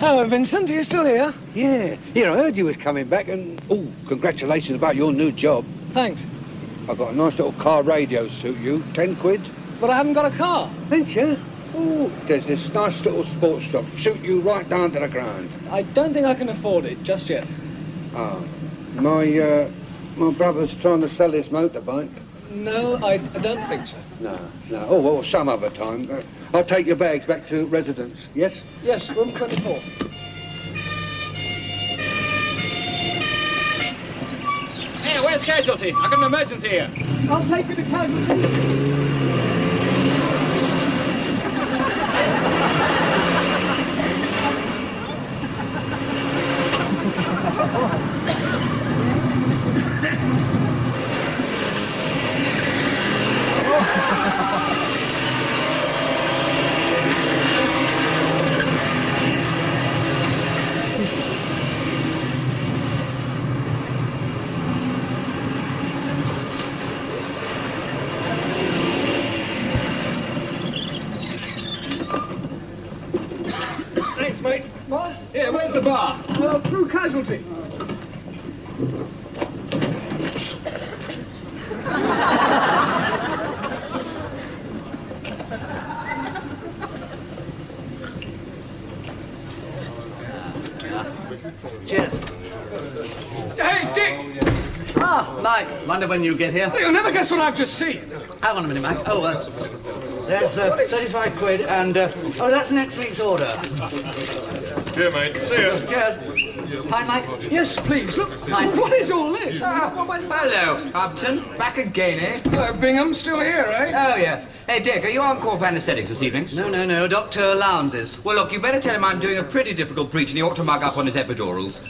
Hello, Vincent. Are you still here? Yeah. Here, I heard you was coming back and... Oh, congratulations about your new job. Thanks. I've got a nice little car radio suit you. 10 quid. But I haven't got a car. Ain't you? Oh, there's this nice little sports shop. Suit you right down to the ground. I don't think I can afford it just yet. Ah. My brother's trying to sell his motorbike. No, I don't think so. No. Oh, well, some other time. I'll take your bags back to residence, yes? Yes, room 24. Hey, where's Casualty? I got an emergency here. I'll take you to Casualty. Thanks, mate. What? Here, where's the bar? Through Casualty. Cheers. Hey, Dick! Ah, Mike. Wonder when you get here. You'll never guess what I've just seen. Hang on a minute, Mike. Oh, there's 35 quid and... oh, that's next week's order. Here, mate. See ya. Cheers. Hi, Mike. Yes, please. Look, Hi. what is all this? Hello, Upton. Back again, eh? Hello, Bingham. Still here, eh? Oh, yes. Hey, Dick, are you on call for anaesthetics this evening? No. Dr. Lowndes is. Well, look, you better tell him I'm doing a pretty difficult breach and he ought to mug up on his epidurals.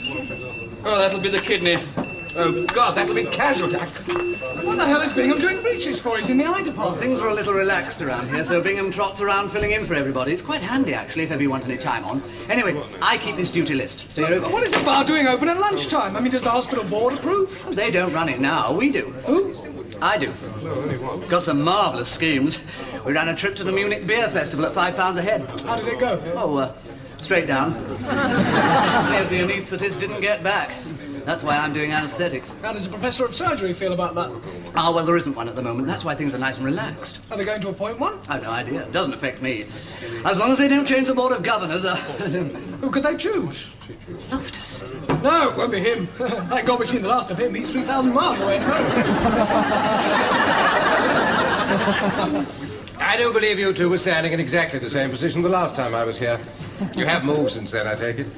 Oh, that'll be the kidney. Oh, God, that'll be Casualty. What the hell is Bingham doing breaches for? He's in the eye Well, department. things are a little relaxed around here, so Bingham trots around filling in for everybody. It's quite handy, actually, if ever you want any time on. Anyway, I keep this duty list. So you're... What is the bar doing open at lunchtime? I mean, does the hospital board approve? They don't run it now. We do. Who? I do. Got some marvellous schemes. We ran a trip to the Munich Beer Festival at £5 a head. How did it go? Oh, straight down. The anaesthetist didn't get back. That's why I'm doing anaesthetics. How does the professor of surgery feel about that? Ah, well, there isn't one at the moment. That's why things are nice and relaxed. Are they going to appoint one? I've no idea. It doesn't affect me. As long as they don't change the board of governors. Who could they choose? Loftus. No, it won't be him. Thank God we've seen the last of him. He's 3,000 miles away. I do believe you two were standing in exactly the same position the last time I was here. You have moved since then, I take it?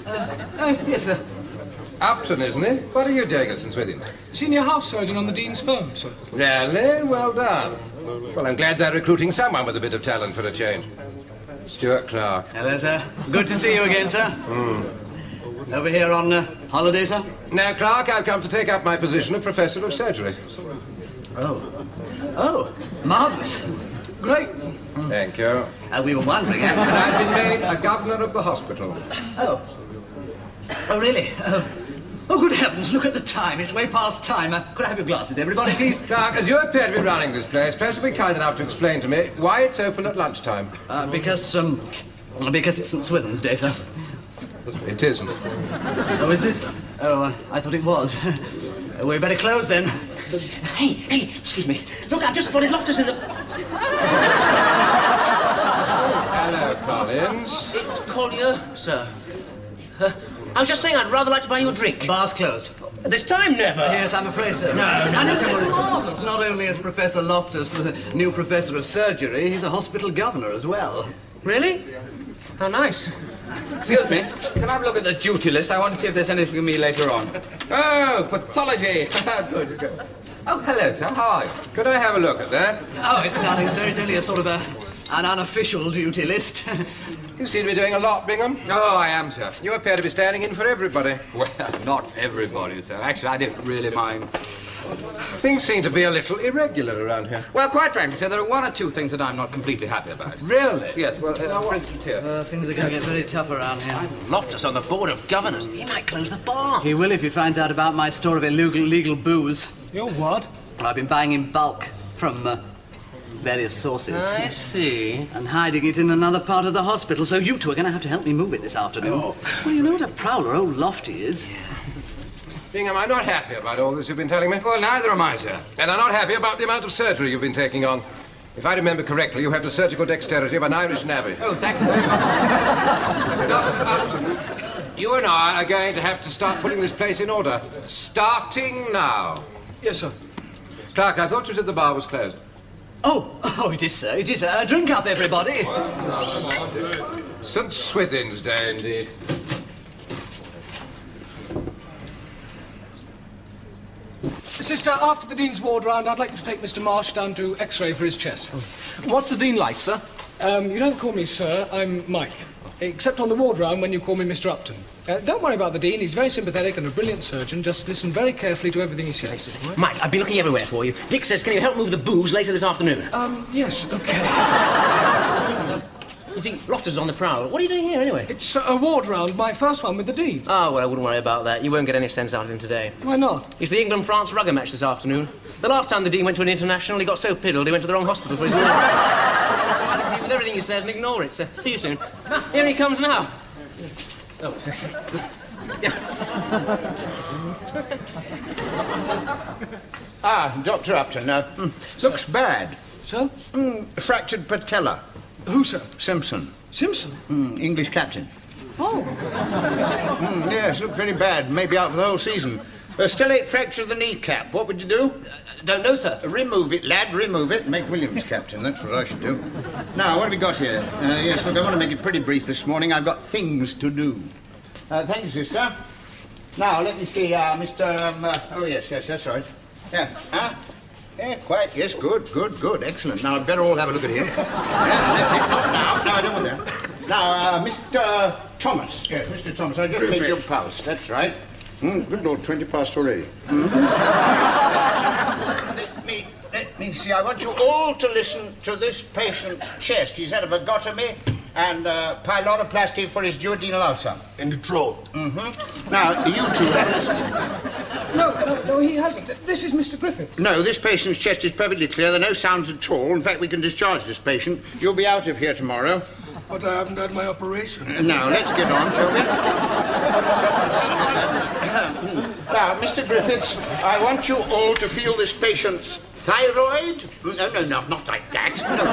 Yes, sir. Upton, isn't it? What are you doing since with him? Senior house surgeon on the Dean's firm, sir. Really? Well done. Well, I'm glad they're recruiting someone with a bit of talent for a change. Stuart Clark. Hello, sir. Good to see you again, sir. Over here on holiday, sir? Now, Clark, I've come to take up my position of Professor of Surgery. Oh, marvellous. Great. Thank you. We were wondering, And actually. I've been made a governor of the hospital. Oh, really? Oh, good heavens, look at the time. It's way past time. Could I have your glasses, everybody, please? Clark, as you appear to be running this place, perhaps you'll be kind enough to explain to me why it's open at lunchtime. Because it's St. Swithin's Day, sir. It isn't. Oh, isn't it? Oh, I thought it was. We better close, then. Hey, excuse me. Look, I've just spotted Loftus in the... Hello, Collins. It's Collier, sir. I was just saying I'd rather like to buy you a drink. Bar's closed. This time, never. Yes, I'm afraid so. No. And it's marvellous. Not only is Professor Loftus the new professor of surgery, he's a hospital governor as well. Really? How nice. Excuse me, can I have a look at the duty list? I want to see if there's anything for me later on. Oh, pathology. Good. Oh, hello, sir. How are you? Could I have a look at that? Oh, it's nothing, sir. It's only a sort of an unofficial duty list. You seem to be doing a lot, Bingham. Oh, I am, sir. You appear to be standing in for everybody. Well, not everybody, sir. Actually, I didn't really mind. Things seem to be a little irregular around here. Well, quite frankly, sir, there are one or two things that I'm not completely happy about. Really? Yes, well, for instance, here. Things are going to get very tough around here. Loftus on the board of governors. He might close the bar. He will if he finds out about my store of illegal booze. Your what? I've been buying in bulk from various sources. I see. And hiding it in another part of the hospital, so you two are going to have to help me move it this afternoon. Oh. Well, you know what a prowler old Lofty is. Bingham, I'm not happy about all this you've been telling me. Well, neither am I, sir. And I'm not happy about the amount of surgery you've been taking on. If I remember correctly, you have the surgical dexterity of an Irish navvy. Oh, thank you very much. Dr. Upton, you and I are going to have to start putting this place in order. Starting now. Yes, sir. Clark, I thought you said the bar was closed. Oh, it is, sir. It is, sir. Drink up, everybody. St. Swithin's Day, indeed. Sister, after the Dean's ward round, I'd like to take Mr. Marsh down to X-ray for his chest. What's the Dean like, sir? You don't call me sir, I'm Mike. Except on the ward round when you call me Mr. Upton. Don't worry about the Dean, he's very sympathetic and a brilliant surgeon. Just listen very carefully to everything he says. Mike, I've been looking everywhere for you. Dick says, can you help move the booze later this afternoon? Yes, okay. You see, Loftus is on the prowl. What are you doing here, anyway? It's a ward round, my first one with the Dean. Oh, well, I wouldn't worry about that. You won't get any sense out of him today. Why not? It's the England-France rugger match this afternoon. The last time the Dean went to an international, he got so piddled he went to the wrong hospital for his wound. I agree with everything he says and ignore it, so see you soon. Ah, here he comes now. Oh, Dr. Upton, looks bad. Sir? Fractured patella. Who, sir? Simpson. Simpson? English captain. Oh. Yes, looked very bad. Maybe out for the whole season. Stellate fracture of the kneecap. What would you do? don't know, sir. Remove it, lad, remove it. Make Williams captain. That's what I should do. Now, what have we got here? Yes, look, I want to make it pretty brief this morning. I've got things to do. Thank you, sister. Now, let me see, Mr. oh, yes, that's right. Yeah, yeah, quite, yes, good, excellent. Now, I'd better all have a look at him. Yeah, that's it. No, I don't want that. Now, Mr. Thomas. Yes, Mr. Thomas, I just made your pulse. That's right. Good Lord, 20 past already. Let me see. I want you all to listen to this patient's chest. He's had a vagotomy and pyloroplasty for his duodenal ulcer. In the throat. Now, you two listen. No, he hasn't. This is Mr. Griffiths. No, this patient's chest is perfectly clear. There are no sounds at all. In fact, we can discharge this patient. You'll be out of here tomorrow. But I haven't had my operation. Now, let's get on, shall we? Now, Mr. Griffiths, I want you all to feel this patient's thyroid. No, not like that. No.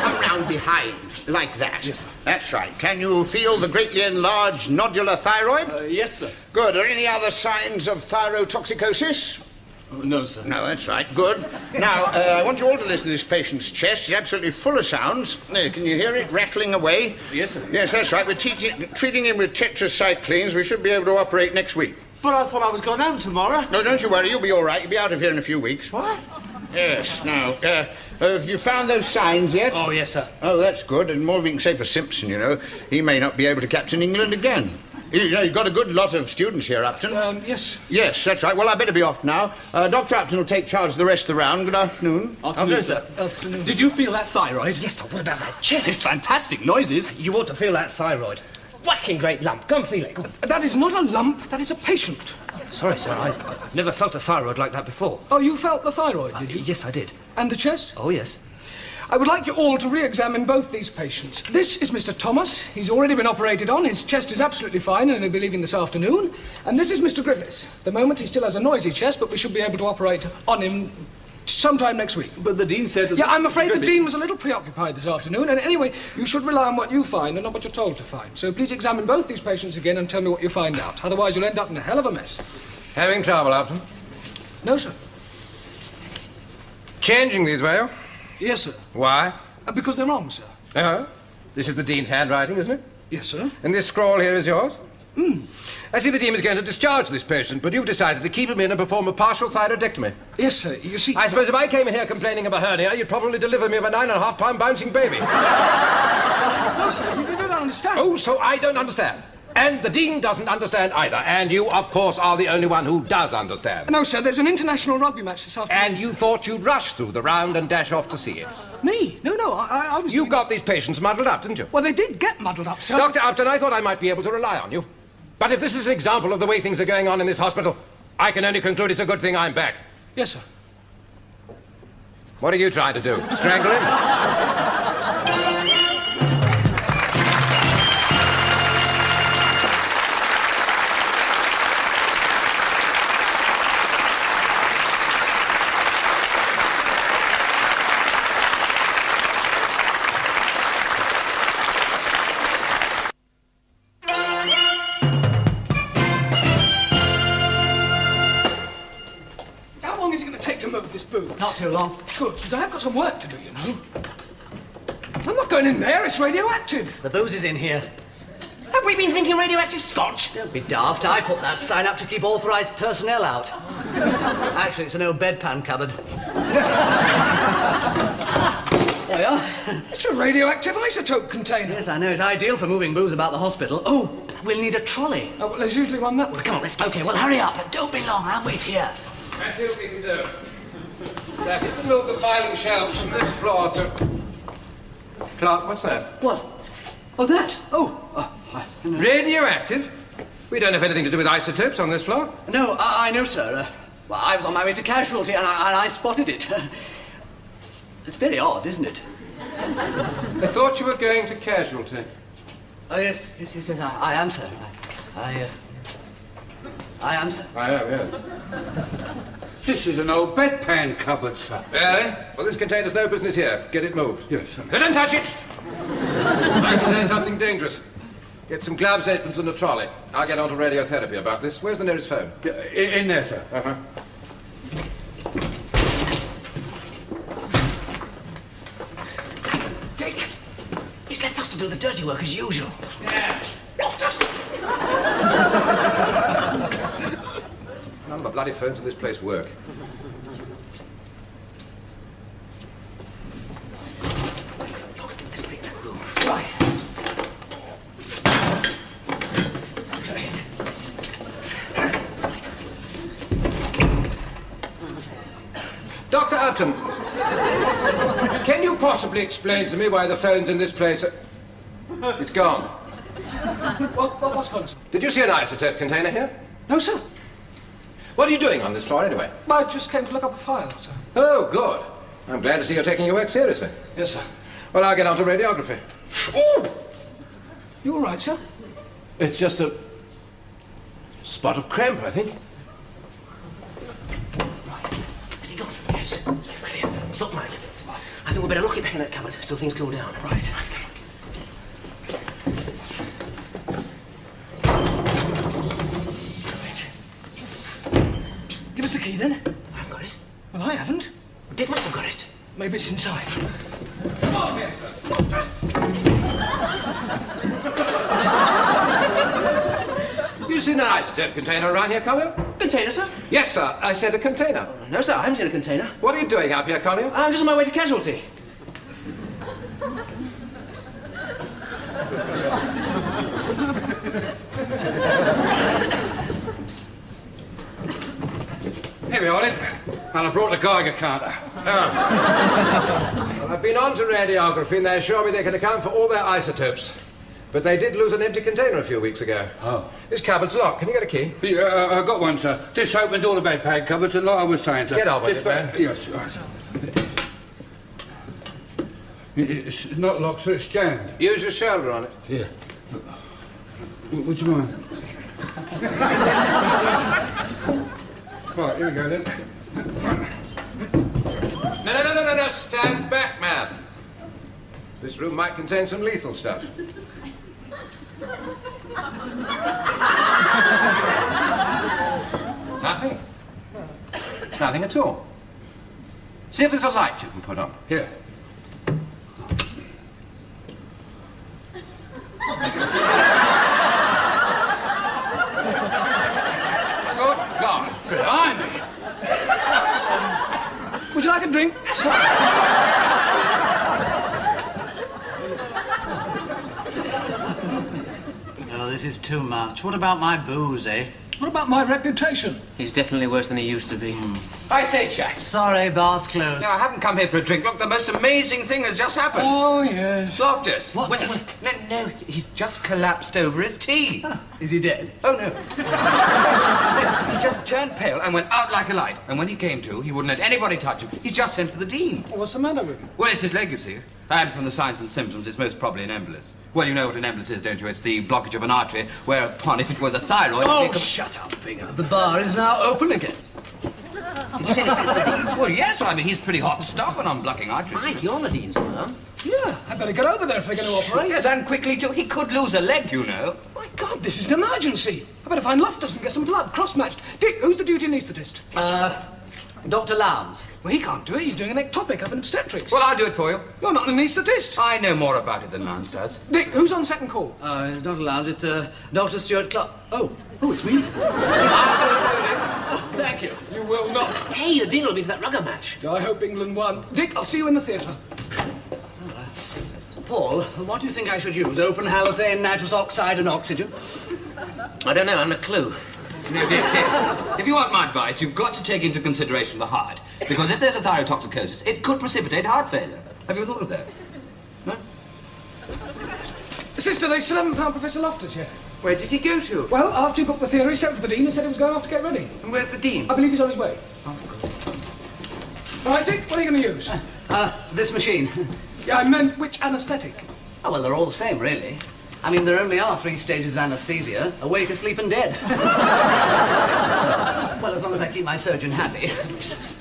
Come round behind, like that. Yes, sir. That's right. Can you feel the greatly enlarged nodular thyroid? Yes, sir. Good. Are any other signs of thyrotoxicosis? No, sir. No, that's right. Good. Now, I want you all to listen to this patient's chest. It's absolutely full of sounds. There, can you hear it rattling away? Yes, sir. Yes, that's right. We're treating him with tetracyclines. We should be able to operate next week. But I thought I was going home tomorrow. No, don't you worry. You'll be all right. You'll be out of here in a few weeks. What? Yes. Now, have you found those signs yet? Oh, yes, sir. Oh, that's good. And more we can say for Simpson, you know. He may not be able to captain England again. You know, you've got a good lot of students here, Upton. Yes. Yes, that's right. Well, I better be off now. Dr. Upton will take charge of the rest of the round. Good afternoon. Afternoon, sir. Afternoon. Did you feel that thyroid? Yes, but what about that chest? It's fantastic noises. You ought to feel that thyroid. Whacking great lump. Go and feel it. Go on. That is not a lump, that is a patient. Sorry, sir. I've never felt a thyroid like that before. Oh, you felt the thyroid, did you? Yes, I did. And the chest? Oh, yes. I would like you all to re-examine both these patients. This is Mr. Thomas. He's already been operated on. His chest is absolutely fine and he'll be leaving this afternoon. And this is Mr. Griffiths. At the moment, he still has a noisy chest, but we should be able to operate on him sometime next week. But the Dean said that... Yeah, I'm afraid the Dean was a little preoccupied this afternoon. And anyway, you should rely on what you find and not what you're told to find. So please examine both these patients again and tell me what you find out. Otherwise, you'll end up in a hell of a mess. Having trouble, Upton? No, sir. Changing these, were you? Yes, sir. Why? Because they're wrong, sir. Oh? This is the Dean's handwriting, isn't it? Yes, sir. And this scrawl here is yours? I see the Dean is going to discharge this patient, but you've decided to keep him in and perform a partial thyroidectomy. Yes, sir. You see... I suppose if I came in here complaining of a hernia, you'd probably deliver me of a 9.5-pound bouncing baby. No, sir, you don't understand. Oh, so I don't understand. And the Dean doesn't understand either. And you, of course, are the only one who does understand. No, sir, there's an international rugby match this afternoon. And you thought you'd rush through the round and dash off to see it. Me? No, I was... You got these patients muddled up, didn't you? Well, they did get muddled up, sir. Dr. Upton, I thought I might be able to rely on you. But if this is an example of the way things are going on in this hospital, I can only conclude it's a good thing I'm back. Yes, sir. What are you trying to do? Strangle him? How long is it going to take to move this booth? Not too long. Good, because I have got some work to do, you know. I'm not going in there, it's radioactive. The booze is in here. Have we been drinking radioactive scotch? Don't be daft. I put that sign up to keep authorised personnel out. Actually, it's an old bedpan cupboard. There we are. It's a radioactive isotope container. Yes, I know. It's ideal for moving booze about the hospital. Oh, we'll need a trolley. Oh, well, there's usually one that way. Come on, let's get it. Okay, well, hurry up. Don't be long. I'll wait here. Let's see what we can do. Now, if you can move the filing shelves from this floor to... Clark, what's that? What? Oh, that? Radioactive? We don't have anything to do with isotopes on this floor. No, I know, sir. Well, I was on my way to casualty and I spotted it. It's very odd, isn't it? I thought you were going to casualty. Oh, yes, I am, sir. I am, sir. I am, yes. This is an old bedpan cupboard, sir. Really? Well, this container's no business here. Get it moved. Yes, sir. Don't touch it! Might contain something dangerous. Get some gloves, aprons, and a trolley. I'll get on to radiotherapy about this. Where's the nearest phone? In there, sir. Uh-huh. Dick, he's left us to do the dirty work as usual. Yeah. Loftus! None of the bloody phones in this place work. Let's pick that room. Right. Dr. Upton, can you possibly explain to me why the phone's in this place? It's gone. What's gone, sir? Did you see an isotope container here? No, sir. What are you doing on this floor, anyway? I just came to look up a file, sir. Oh, good. I'm glad to see you're taking your work seriously. Yes, sir. Well, I'll get on to radiography. Ooh! You all right, sir? It's just a spot of cramp, I think. Has he gone? Yes. Clear. Look, Mike. I think we'd better lock it back in that cupboard till things cool down. Right, come on. Give us the key, then. I haven't got it. Well, I haven't. Dick must have got it. Maybe it's inside. You seen an isotope container around here, Collier? Container, sir? Yes, sir. I said a container. No, sir, I haven't seen a container. What are you doing up here, Collier? I'm just on my way to casualty. Here we are, then. And I brought the Geiger counter. Well, I've been on to radiography and they assure me they can account for all their isotopes. But they did lose an empty container a few weeks ago. Oh. This cupboard's locked. Can you get a key? Yeah, I got one, sir. This opens all the bedpan cupboards, and like I was saying, sir... Get on with it, man. Yes, right. It's not locked, sir. It's jammed. Use your shoulder on it. Yeah. Would you mind? Right, here we go, then. No. Stand back, man. This room might contain some lethal stuff. Nothing. Nothing at all. See if there's a light you can put on. Here. Good God. Behind me. Would you like a drink? Oh, this is too much. What about my booze, eh? What about my reputation? He's definitely worse than he used to be. I say, chaps. Sorry, bar's closed. No, I haven't come here for a drink. Look, the most amazing thing has just happened. Oh, yes. Loftus. What? No, he's just collapsed over his tea. Is he dead? Oh, no. No, he just turned pale and went out like a light. And when he came to, he wouldn't let anybody touch him. He's just sent for the dean. What's the matter with him? Well, it's his leg, you see. And from the signs and symptoms, it's most probably an embolus. Well, you know what an embolus is, don't you? It's the blockage of an artery, whereupon, if it was a thyroid... Oh, shut up, Bingham. The bar is now open again. Did you say anything for the dean? Well, yes, well, I mean, he's pretty hot stuff on unblocking arteries. Mike, you're on the dean's firm. Yeah, I better get over there if they're going to operate. Yes, and quickly, too. He could lose a leg, you know. My God, this is an emergency. I better find Loftus and get some blood cross-matched. Dick, who's the duty anaesthetist? Dr. Lowndes. Well, he can't do it. He's doing an ectopic up in obstetrics. Well, I'll do it for you. You're not an anaesthetist. I know more about it than Lowndes does. Dick, who's on second call? It's Dr. Lowndes. It's Dr. Stuart Clark. Oh, it's me. Thank you. You will not. Hey, the dean will be to that rugger match. I hope England won. Dick, I'll see you in the theatre. Paul, what do you think I should use? Open halothane, nitrous oxide, and oxygen? I don't know, I haven't a clue. No, Dick, if you want my advice, you've got to take into consideration the heart. Because if there's a thyrotoxicosis, it could precipitate heart failure. Have you thought of that? No? Sister, they still haven't found Professor Loftus yet. Where did he go to? Well, after he booked the theatre, he sent for the dean and said he was going off to get ready. And where's the dean? I believe he's on his way. All right, Dick, what are you going to use? This machine. Yeah, I meant which anaesthetic? Oh, well, they're all the same, really. I mean, there only are 3 stages of anaesthesia: awake, asleep, and dead. Well, as long as I keep my surgeon happy.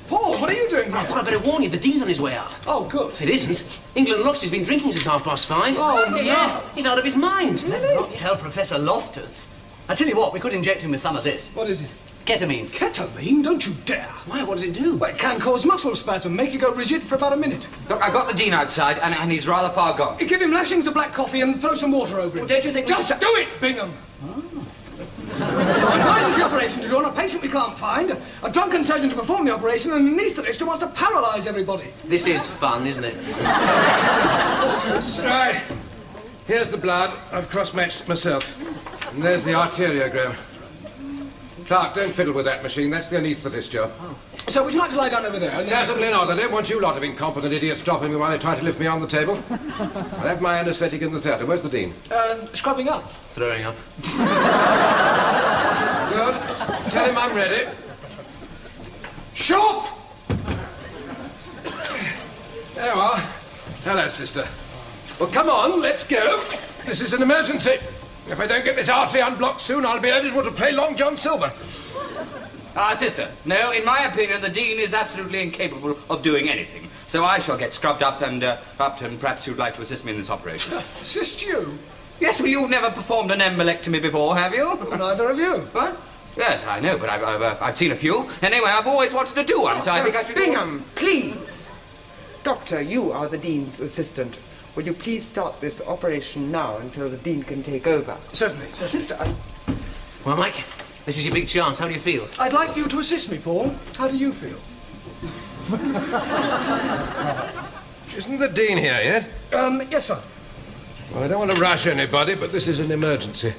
Paul, what are you doing here? I thought I'd better warn you, the dean's on his way up. Oh, good. It isn't. England lost, he's been drinking since 5:30. Oh, no. Yeah, he's out of his mind. Not tell Professor Loftus. I tell you what, we could inject him with some of this. What is it? Ketamine. Ketamine? Don't you dare. Why, what does it do? Well, it can cause muscle spasm, make you go rigid for about a minute. Look, I've got the dean outside, and he's rather far gone. You give him lashings of black coffee and throw some water over him. Well, don't you think... Just do it, Bingham! An emergency operation to do on a patient we can't find, a drunken surgeon to perform the operation, and an anaesthetist who wants to paralyse everybody. This is fun, isn't it? Right. Here's the blood. I've cross-matched it myself. And there's the arteriogram. Clark, don't fiddle with that machine. That's the anaesthetist job. So would you like to lie down over there? Certainly not. I don't want you lot of incompetent idiots stopping me while they try to lift me on the table. I'll have my anaesthetic in the theatre. Where's the dean? Scrubbing up. Throwing up. Good. Tell him I'm ready. Shop! There you are. Hello, sister. Well, come on, let's go. This is an emergency. If I don't get this artery unblocked soon, I'll be eligible to play Long John Silver. Sister, no, in my opinion, the dean is absolutely incapable of doing anything. So I shall get scrubbed up and perhaps you'd like to assist me in this operation. Assist you? Yes, well, you've never performed an embolectomy before, have you? Well, neither of you. What? Yes, I know, but I've seen a few. Anyway, I've always wanted to do one, so I think I should... Bingham, please! Doctor, you are the dean's assistant. Will you please start this operation now until the dean can take over? Certainly. Sister, Well, Mike, this is your big chance. How do you feel? I'd like you to assist me, Paul. How do you feel? Isn't the dean here yet? Yes, sir. Well, I don't want to rush anybody, but this is an emergency.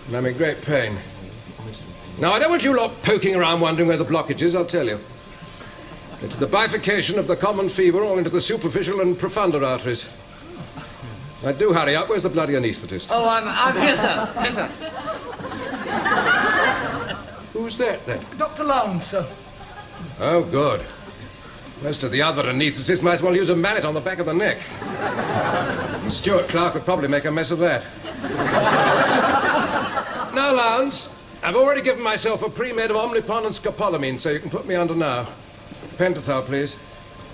And I'm in great pain. Now, I don't want you lot poking around wondering where the blockage is, I'll tell you. It's the bifurcation of the common fever all into the superficial and profunder arteries. Now, do hurry up. Where's the bloody anaesthetist? Oh, I'm here, sir. Here, sir. Who's that, then? Dr. Lowndes, sir. Oh, good. Most of the other anaesthetists might as well use a mallet on the back of the neck. And Stuart Clark would probably make a mess of that. Now, Lowndes, I've already given myself a pre-med of omnipron and scopolamine, so you can put me under now. Pentothal, please.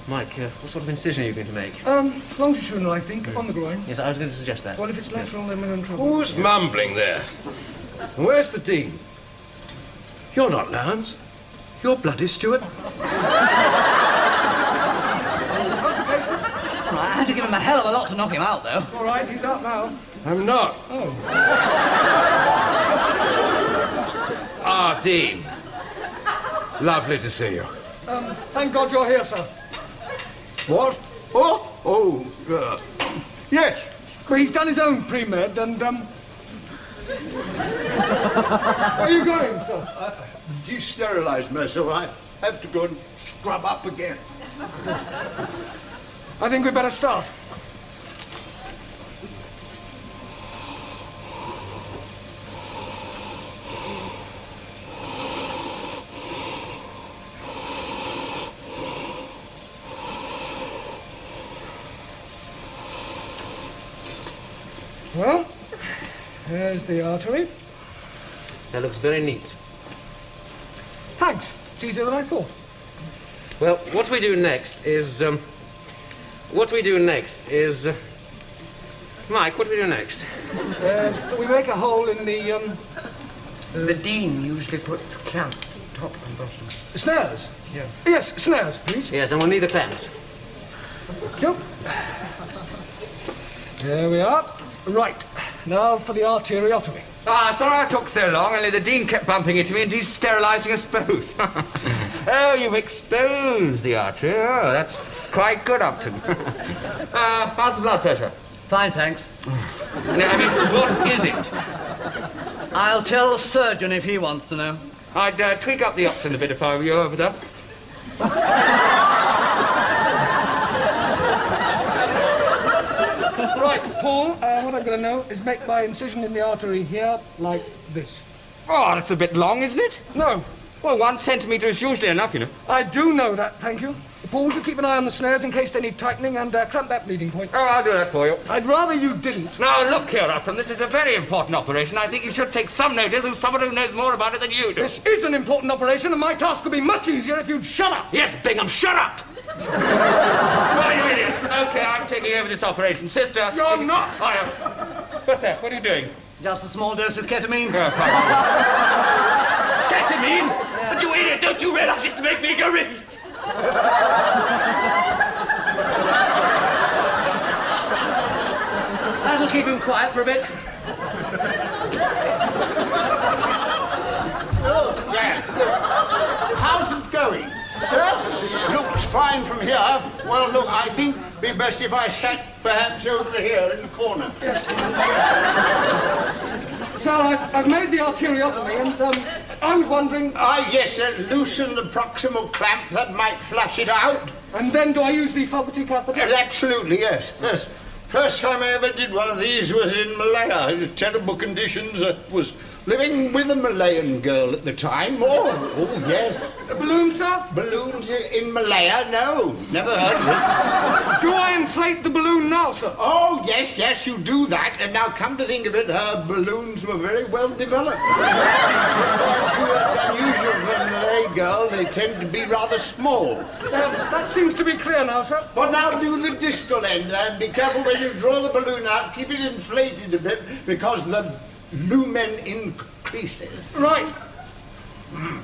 Mike, what sort of incision are you going to make? Longitudinal, I think, on the groin. Yes, I was going to suggest that. Well, if it's lateral, then we're in trouble. Who's mumbling there? And where's the dean? You're not Lowndes. You're bloody Stuart. I had to give him a hell of a lot to knock him out, though. It's all right, he's up now. I'm not. Oh. Dean. Lovely to see you. Thank God you're here, sir. What? Oh, yes. Well, he's done his own pre-med and, Where are you going, sir? De-sterilized myself. I have to go and scrub up again. I think we'd better start. Well, there's the artery. That looks very neat. Thanks. It's easier than I thought. Well, what we do next is... Mike, what do we do next? We make a hole in the, The dean usually puts clamps top and bottom. snares? Yes. Yes, snares, please. Yes, and we'll need the clamps. Yep. There we are. Right. Now for the arteriotomy. Sorry I took so long, only the Dean kept bumping into me and de-sterilising us both. Oh, you've exposed the artery. Oh, that's quite good, Upton. How's the blood pressure? Fine, thanks. No, I mean, what is it? I'll tell the surgeon if he wants to know. I'd tweak up the option a bit if I were you over there. Right, Paul, what I'm going to know is make my incision in the artery here like this. Oh, that's a bit long, isn't it? No. Well, 1 centimetre is usually enough, you know. I do know that, thank you. Paul, do keep an eye on the snares in case they need tightening and clamp that bleeding point. Oh, I'll do that for you. I'd rather you didn't. Now, look here, Upton, this is a very important operation. I think you should take some notice of someone who knows more about it than you do. This is an important operation, and my task would be much easier if you'd shut up. Yes, Bingham, shut up! Why, you idiots? OK, I'm taking over this operation. Sister... You're not! I am. What's that? What are you doing? Just a small dose of ketamine. Ketamine? Yeah. But you idiot, don't you realise it's to make me go rich? That'll keep him quiet for a bit. Jan, how's it going? Looks fine from here. Well, look, I think it'd be best if I sat perhaps over here in the corner. So I've made the arteriotomy, and I was wondering... Yes, loosen the proximal clamp. That might flush it out. And then do I use the Fogarty catheter? Absolutely, yes. Yes. First time I ever did one of these was in Malaya. Terrible conditions. Was living with a Malayan girl at the time. Oh, yes. A balloon, sir? Balloons in Malaya? No, never heard of it. Do I inflate the balloon now, sir? Oh, yes, you do that. And now, come to think of it, her balloons were very well developed. It's unusual for a Malay girl. They tend to be rather small. That seems to be clear now, sir. Well, now do the distal end, and be careful when you draw the balloon out. Keep it inflated a bit, because the lumen increases. Right.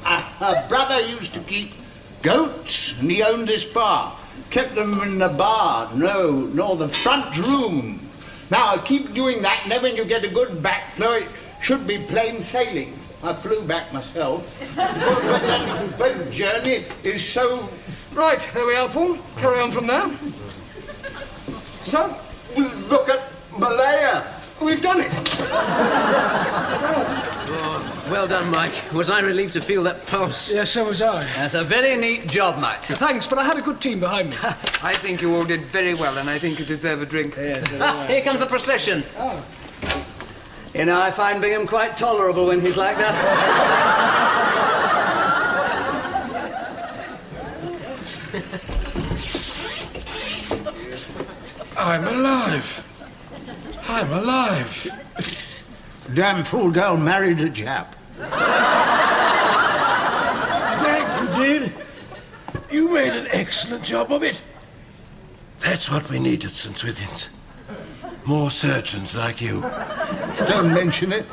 Her brother used to keep goats, and he owned this bar. Kept them in the bar, nor the front room. Now, keep doing that, and then when you get a good backflow, it should be plain sailing. I flew back myself. But that boat journey is so... Right, there we are, Paul. Carry on from there. So? Look at Malaya. We've done it. Well done, Mike. Was I relieved to feel that pulse? Yes, so was I. That's a very neat job, Mike. Thanks, but I had a good team behind me. I think you all did very well, and I think you deserve a drink. Yes, here comes the procession. Oh. You know, I find Bingham quite tolerable when he's like that. I'm alive. I'm alive. Damn fool girl married a chap. Thank you, Dean. You made an excellent job of it. That's what we need at St. Swithin's. More surgeons like you. Don't mention it.